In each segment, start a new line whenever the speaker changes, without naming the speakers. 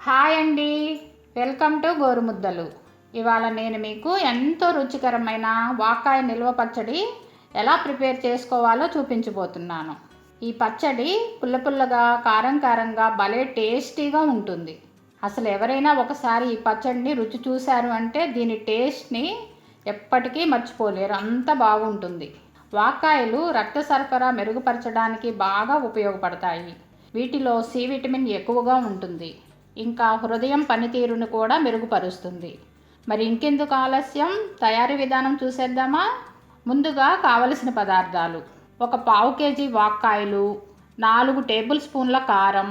Hi అండి, welcome to గోరుముద్దలు. ఇవాళ నేను మీకు ఎంతో రుచికరమైన వాక్కాయ నిల్వ పచ్చడి ఎలా ప్రిపేర్ చేసుకోవాలో చూపించబోతున్నాను. ఈ పచ్చడి పుల్లపుల్లగా కారం కారంగా భలే టేస్టీగా ఉంటుంది. అసలు ఎవరైనా ఒకసారి ఈ పచ్చడిని రుచి చూశారు అంటే దీని టేస్ట్ని ఎప్పటికీ మర్చిపోలేరు, అంత బాగుంటుంది. వాక్కాయలు రక్త సరఫరా మెరుగుపరచడానికి బాగా ఉపయోగపడతాయి. వీటిలో సి విటమిన్ ఎక్కువగా ఉంటుంది. ఇంకా హృదయం పనితీరును కూడా మెరుగుపరుస్తుంది. మరి ఇంకెందుకు ఆలస్యం, తయారీ విధానం చూసేద్దామా? ముందుగా కావలసిన పదార్థాలు: 1 పావు కేజీ వాక్కాయలు, 4 టేబుల్ స్పూన్ల కారం,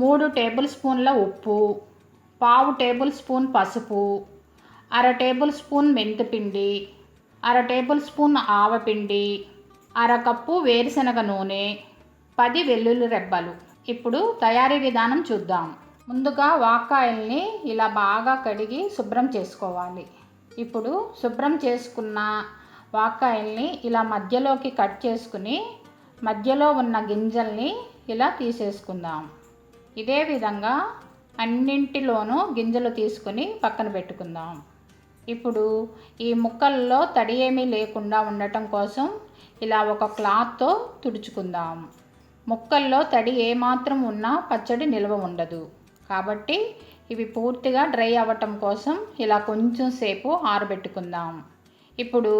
3 టేబుల్ స్పూన్ల ఉప్పు, పావు టేబుల్ స్పూన్ పసుపు, అర టేబుల్ స్పూన్ మెంతిపిండి, అర టేబుల్ స్పూన్ ఆవపిండి, అర కప్పు వేరుశనగ నూనె, 10 వెల్లుల్లి రెబ్బలు. ఇప్పుడు తయారీ విధానం చూద్దాం. ముందుగా వాక్కాయల్ని ఇలా బాగా కడిగి శుభ్రం చేసుకోవాలి. ఇప్పుడు శుభ్రం చేసుకున్న వాక్కాయల్ని ఇలా మధ్యలోకి కట్ చేసుకుని మధ్యలో ఉన్న గింజల్ని ఇలా తీసేసుకుందాం. ఇదే విధంగా అన్నింటిలోనూ గింజలు తీసుకుని పక్కన పెట్టుకుందాం. ఇప్పుడు ఈ ముక్కల్లో తడి ఏమీ లేకుండా ఉండటం కోసం ఇలా ఒక క్లాత్తో తుడుచుకుందాం. ముక్కల్లో తడి ఏమాత్రం ఉన్నా పచ్చడి నిల్వ ఉండదు. కాబట్టి ఇవి పూర్తిగా డ్రై అవ్వటం కోసం ఇలా కొంచెం సేపు ఆరబెట్టుకుందాం. ఇప్పుడు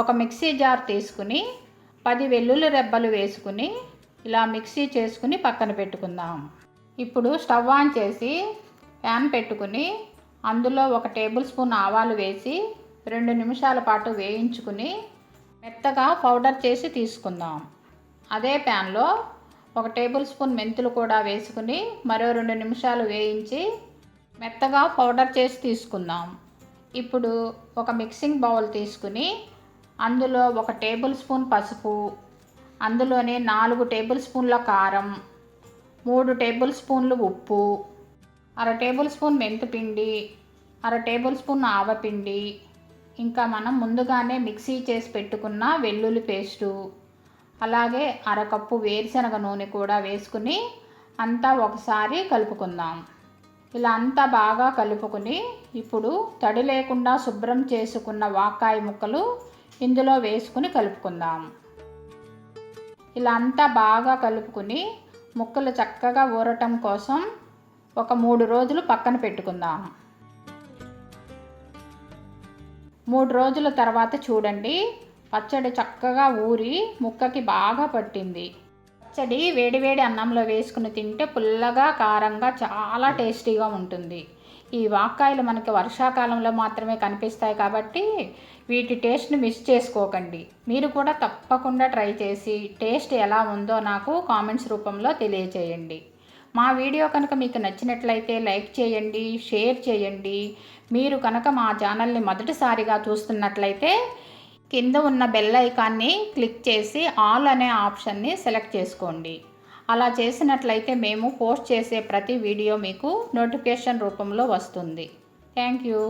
ఒక మిక్సీ జార్ తీసుకుని 10 వెల్లుల్లి రెబ్బలు వేసుకుని ఇలా మిక్సీ చేసుకుని పక్కన పెట్టుకుందాం. ఇప్పుడు స్టవ్ ఆన్ చేసి ప్యాన్ పెట్టుకుని అందులో 1 టేబుల్ స్పూన్ ఆవాలు వేసి 2 నిమిషాల పాటు వేయించుకుని మెత్తగా పౌడర్ చేసి తీసుకుందాం. అదే ప్యాన్లో 1 టేబుల్ స్పూన్ మెంతులు కూడా వేసుకుని మరో 2 నిమిషాలు వేయించి మెత్తగా పౌడర్ చేసి తీసుకుందాం. ఇప్పుడు ఒక మిక్సింగ్ బౌల్ తీసుకుని అందులో 1 టేబుల్ స్పూన్ పసుపు, అందులోనే 4 టేబుల్ స్పూన్ల కారం, 3 టేబుల్ స్పూన్లు ఉప్పు, అర టేబుల్ స్పూన్ మెంతిపిండి, అర టేబుల్ స్పూన్ ఆవపిండి, ఇంకా మనం ముందుగానే మిక్సీ చేసి పెట్టుకున్న వెల్లుల్లి పేస్టు, అలాగే అరకప్పు వేరుశనగ నూనె కూడా వేసుకుని అంతా ఒకసారి కలుపుకుందాం. ఇలా అంతా బాగా కలుపుకుని ఇప్పుడు తడి లేకుండా శుభ్రం చేసుకున్న వాక్కాయ ముక్కలు ఇందులో వేసుకుని కలుపుకుందాం. ఇలా అంతా బాగా కలుపుకుని ముక్కలు చక్కగా ఊరటం కోసం ఒక 3 రోజులు పక్కన పెట్టుకుందాం. 3 రోజుల తర్వాత చూడండి, పచ్చడి చక్కగా ఊరి ముక్కకి బాగా పట్టింది. పచ్చడి వేడివేడి అన్నంలో వేసుకుని తింటే పుల్లగా కారంగా చాలా టేస్టీగా ఉంటుంది. ఈ వాక్కాయలు మనకి వర్షాకాలంలో మాత్రమే కనిపిస్తాయి కాబట్టి వీటి టేస్ట్ని మిస్ చేసుకోకండి. మీరు కూడా తప్పకుండా ట్రై చేసి టేస్ట్ ఎలా ఉందో నాకు కామెంట్స్ రూపంలో తెలియచేయండి. మా వీడియో కనుక మీకు నచ్చినట్లయితే లైక్ చేయండి, షేర్ చేయండి. మీరు కనుక మా ఛానల్ని మొదటిసారిగా చూస్తున్నట్లయితే కింద ఉన్న బెల్ ఐకాన్ని క్లిక్ చేసి ఆల్ అనే ఆప్షన్ని సెలెక్ట్ చేసుకోండి. అలా చేసినట్లయితే మేము పోస్ట్ చేసే ప్రతి వీడియో మీకు నోటిఫికేషన్ రూపంలో వస్తుంది. Thank you.